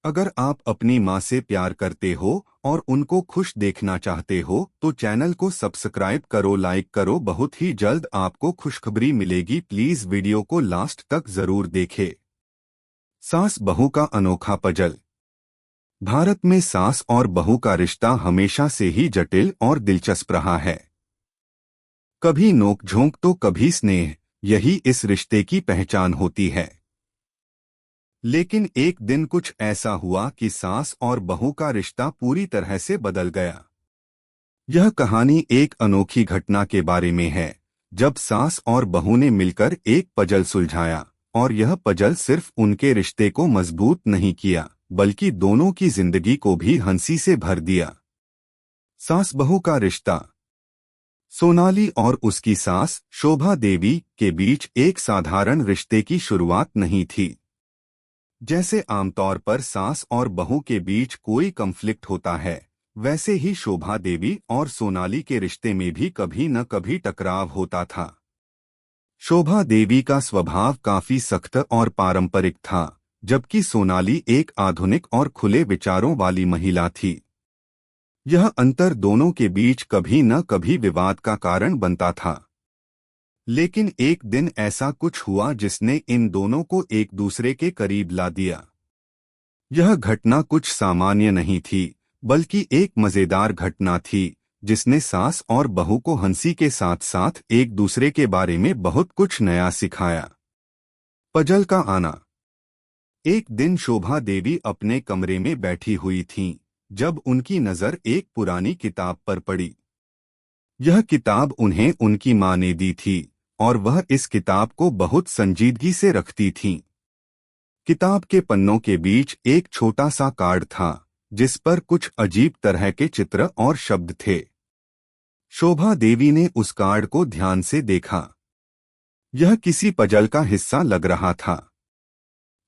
अगर आप अपनी माँ से प्यार करते हो और उनको खुश देखना चाहते हो तो चैनल को सब्सक्राइब करो, लाइक करो। बहुत ही जल्द आपको खुशखबरी मिलेगी। प्लीज वीडियो को लास्ट तक जरूर देखें। सास बहू का अनोखा पजल। भारत में सास और बहू का रिश्ता हमेशा से ही जटिल और दिलचस्प रहा है। कभी नोकझोंक तो कभी स्नेह, यही इस रिश्ते की पहचान होती है। लेकिन एक दिन कुछ ऐसा हुआ कि सास और बहू का रिश्ता पूरी तरह से बदल गया। यह कहानी एक अनोखी घटना के बारे में है, जब सास और बहू ने मिलकर एक पजल सुलझाया। और यह पजल सिर्फ उनके रिश्ते को मजबूत नहीं किया, बल्कि दोनों की जिंदगी को भी हंसी से भर दिया। सास बहू का रिश्ता। सोनाली और उसकी सास शोभा देवी के बीच एक साधारण रिश्ते की शुरुआत नहीं थी। जैसे आमतौर पर सास और बहू के बीच कोई कॉन्फ्लिक्ट होता है, वैसे ही शोभा देवी और सोनाली के रिश्ते में भी कभी न कभी टकराव होता था। शोभा देवी का स्वभाव काफी सख्त और पारंपरिक था, जबकि सोनाली एक आधुनिक और खुले विचारों वाली महिला थी। यह अंतर दोनों के बीच कभी न कभी विवाद का कारण बनता था। लेकिन एक दिन ऐसा कुछ हुआ जिसने इन दोनों को एक दूसरे के करीब ला दिया। यह घटना कुछ सामान्य नहीं थी, बल्कि एक मजेदार घटना थी जिसने सास और बहू को हंसी के साथ साथ एक दूसरे के बारे में बहुत कुछ नया सिखाया। पजल का आना। एक दिन शोभा देवी अपने कमरे में बैठी हुई थीं, जब उनकी नज़र एक पुरानी किताब पर पड़ी। यह किताब उन्हें उनकी माँ ने दी थी और वह इस किताब को बहुत संजीदगी से रखती थीं। किताब के पन्नों के बीच एक छोटा सा कार्ड था, जिस पर कुछ अजीब तरह के चित्र और शब्द थे। शोभा देवी ने उस कार्ड को ध्यान से देखा। यह किसी पजल का हिस्सा लग रहा था।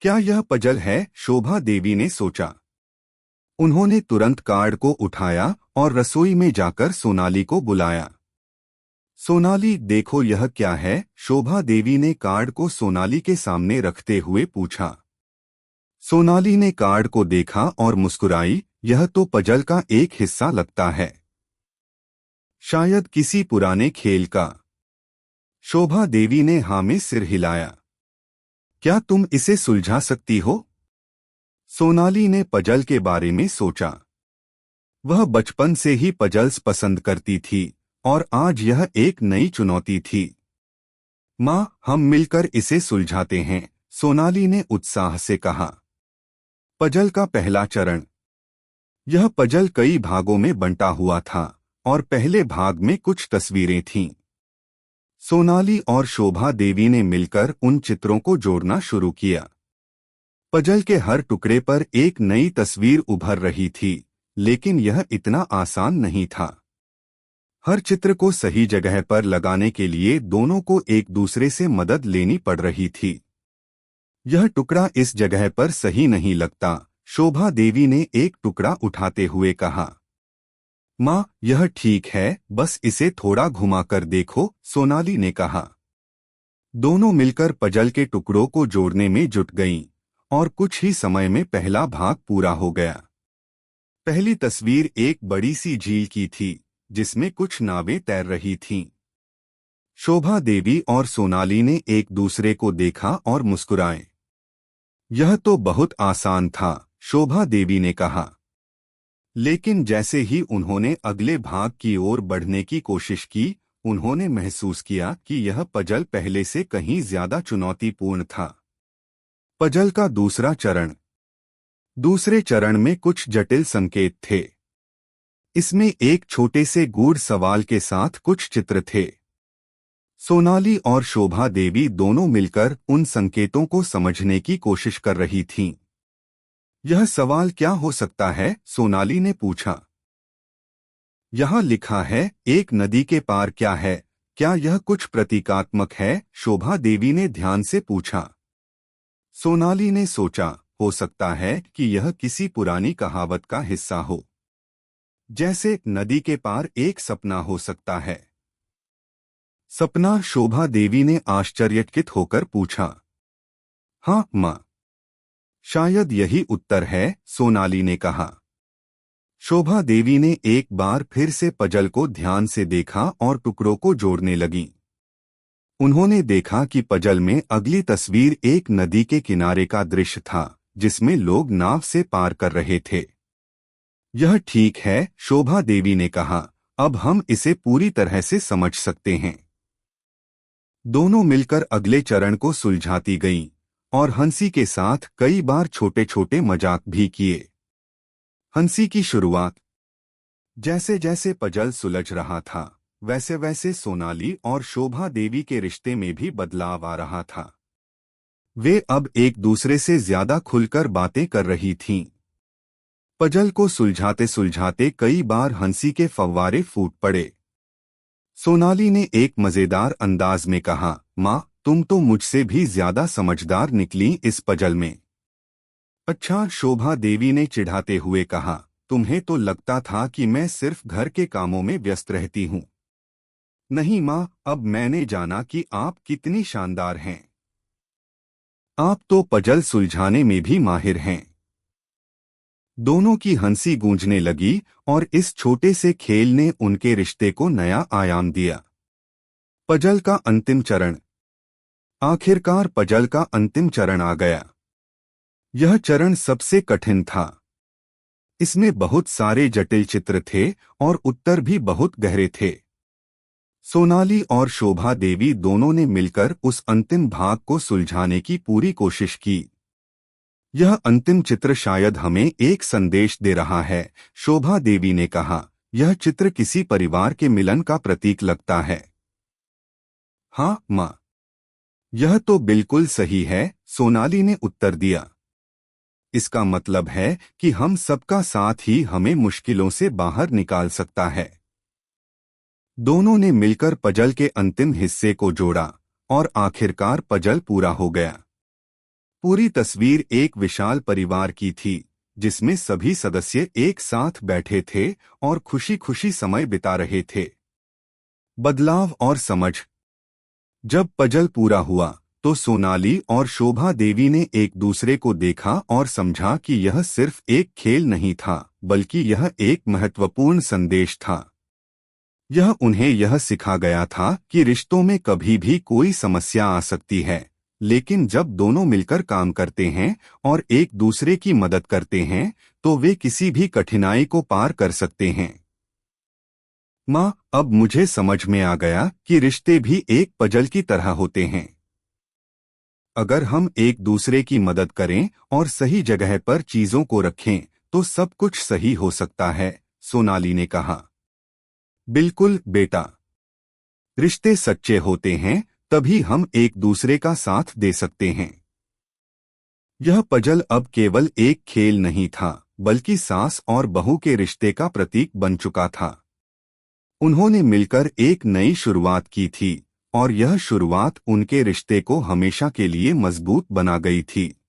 क्या यह पजल है? शोभा देवी ने सोचा। उन्होंने तुरंत कार्ड को उठाया और रसोई में जाकर सोनाली को बुलाया। सोनाली, देखो यह क्या है? शोभा देवी ने कार्ड को सोनाली के सामने रखते हुए पूछा। सोनाली ने कार्ड को देखा और मुस्कुराई। यह तो पजल का एक हिस्सा लगता है, शायद किसी पुराने खेल का। शोभा देवी ने हाँ में सिर हिलाया। क्या तुम इसे सुलझा सकती हो? सोनाली ने पजल के बारे में सोचा। वह बचपन से ही पजल्स पसंद करती थी और आज यह एक नई चुनौती थी। माँ, हम मिलकर इसे सुलझाते हैं, सोनाली ने उत्साह से कहा। पजल का पहला चरण। यह पजल कई भागों में बंटा हुआ था और पहले भाग में कुछ तस्वीरें थीं। सोनाली और शोभा देवी ने मिलकर उन चित्रों को जोड़ना शुरू किया। पजल के हर टुकड़े पर एक नई तस्वीर उभर रही थी, लेकिन यह इतना आसान नहीं था। हर चित्र को सही जगह पर लगाने के लिए दोनों को एक दूसरे से मदद लेनी पड़ रही थी। यह टुकड़ा इस जगह पर सही नहीं लगता, शोभा देवी ने एक टुकड़ा उठाते हुए कहा। माँ, यह ठीक है, बस इसे थोड़ा घुमा कर देखो, सोनाली ने कहा। दोनों मिलकर पजल के टुकड़ों को जोड़ने में जुट गईं और कुछ ही समय में पहला भाग पूरा हो गया। पहली तस्वीर एक बड़ी सी झील की थी, जिसमें कुछ नावें तैर रही थीं। शोभा देवी और सोनाली ने एक दूसरे को देखा और मुस्कुराए। यह तो बहुत आसान था, शोभा देवी ने कहा। लेकिन जैसे ही उन्होंने अगले भाग की ओर बढ़ने की कोशिश की, उन्होंने महसूस किया कि यह पजल पहले से कहीं ज्यादा चुनौतीपूर्ण था। पजल का दूसरा चरण। दूसरे चरण में कुछ जटिल संकेत थे। इसमें एक छोटे से गूढ़ सवाल के साथ कुछ चित्र थे। सोनाली और शोभा देवी दोनों मिलकर उन संकेतों को समझने की कोशिश कर रही थीं। यह सवाल क्या हो सकता है? सोनाली ने पूछा। यहाँ लिखा है, एक नदी के पार क्या है? क्या यह कुछ प्रतीकात्मक है? शोभा देवी ने ध्यान से पूछा। सोनाली ने सोचा, हो सकता है कि यह किसी पुरानी कहावत का हिस्सा हो, जैसे नदी के पार एक सपना हो सकता है। सपना? शोभा देवी ने आश्चर्यचकित होकर पूछा। हाँ माँ, शायद यही उत्तर है, सोनाली ने कहा। शोभा देवी ने एक बार फिर से पजल को ध्यान से देखा और टुकड़ों को जोड़ने लगी। उन्होंने देखा कि पजल में अगली तस्वीर एक नदी के किनारे का दृश्य था, जिसमें लोग नाव से पार कर रहे थे। यह ठीक है, शोभा देवी ने कहा, अब हम इसे पूरी तरह से समझ सकते हैं। दोनों मिलकर अगले चरण को सुलझाती गईं और हंसी के साथ कई बार छोटे छोटे मजाक भी किए। हंसी की शुरुआत। जैसे जैसे पजल सुलझ रहा था, वैसे वैसे सोनाली और शोभा देवी के रिश्ते में भी बदलाव आ रहा था। वे अब एक दूसरे से ज्यादा खुलकर बातें कर रही थीं। पजल को सुलझाते सुलझाते कई बार हंसी के फव्वारे फूट पड़े। सोनाली ने एक मजेदार अंदाज में कहा, माँ, तुम तो मुझसे भी ज्यादा समझदार निकली इस पजल में। अच्छा, शोभा देवी ने चिढ़ाते हुए कहा, तुम्हें तो लगता था कि मैं सिर्फ घर के कामों में व्यस्त रहती हूँ। नहीं माँ, अब मैंने जाना कि आप कितनी शानदार हैं। आप तो पजल सुलझाने में भी माहिर हैं। दोनों की हंसी गूंजने लगी और इस छोटे से खेल ने उनके रिश्ते को नया आयाम दिया। पजल का अंतिम चरण। आखिरकार पजल का अंतिम चरण आ गया। यह चरण सबसे कठिन था। इसमें बहुत सारे जटिल चित्र थे और उत्तर भी बहुत गहरे थे। सोनाली और शोभा देवी दोनों ने मिलकर उस अंतिम भाग को सुलझाने की पूरी कोशिश की। यह अंतिम चित्र शायद हमें एक संदेश दे रहा है, शोभा देवी ने कहा। यह चित्र किसी परिवार के मिलन का प्रतीक लगता है। हाँ माँ, यह तो बिल्कुल सही है, सोनाली ने उत्तर दिया। इसका मतलब है कि हम सबका साथ ही हमें मुश्किलों से बाहर निकाल सकता है। दोनों ने मिलकर पजल के अंतिम हिस्से को जोड़ा और आखिरकार पजल पूरा हो गया। पूरी तस्वीर एक विशाल परिवार की थी, जिसमें सभी सदस्य एक साथ बैठे थे और खुशी खुशी समय बिता रहे थे। बदलाव और समझ। जब पजल पूरा हुआ तो सोनाली और शोभा देवी ने एक दूसरे को देखा और समझा कि यह सिर्फ एक खेल नहीं था, बल्कि यह एक महत्वपूर्ण संदेश था। यह उन्हें यह सिखा गया था कि रिश्तों में कभी भी कोई समस्या आ सकती है, लेकिन जब दोनों मिलकर काम करते हैं और एक दूसरे की मदद करते हैं, तो वे किसी भी कठिनाई को पार कर सकते हैं। माँ, अब मुझे समझ में आ गया कि रिश्ते भी एक पजल की तरह होते हैं। अगर हम एक दूसरे की मदद करें और सही जगह पर चीजों को रखें, तो सब कुछ सही हो सकता है, सोनाली ने कहा। बिल्कुल बेटा, रिश्ते सच्चे होते हैं, तभी हम एक दूसरे का साथ दे सकते हैं। यह पजल अब केवल एक खेल नहीं था, बल्कि सास और बहू के रिश्ते का प्रतीक बन चुका था। उन्होंने मिलकर एक नई शुरुआत की थी और यह शुरुआत उनके रिश्ते को हमेशा के लिए मजबूत बना गई थी।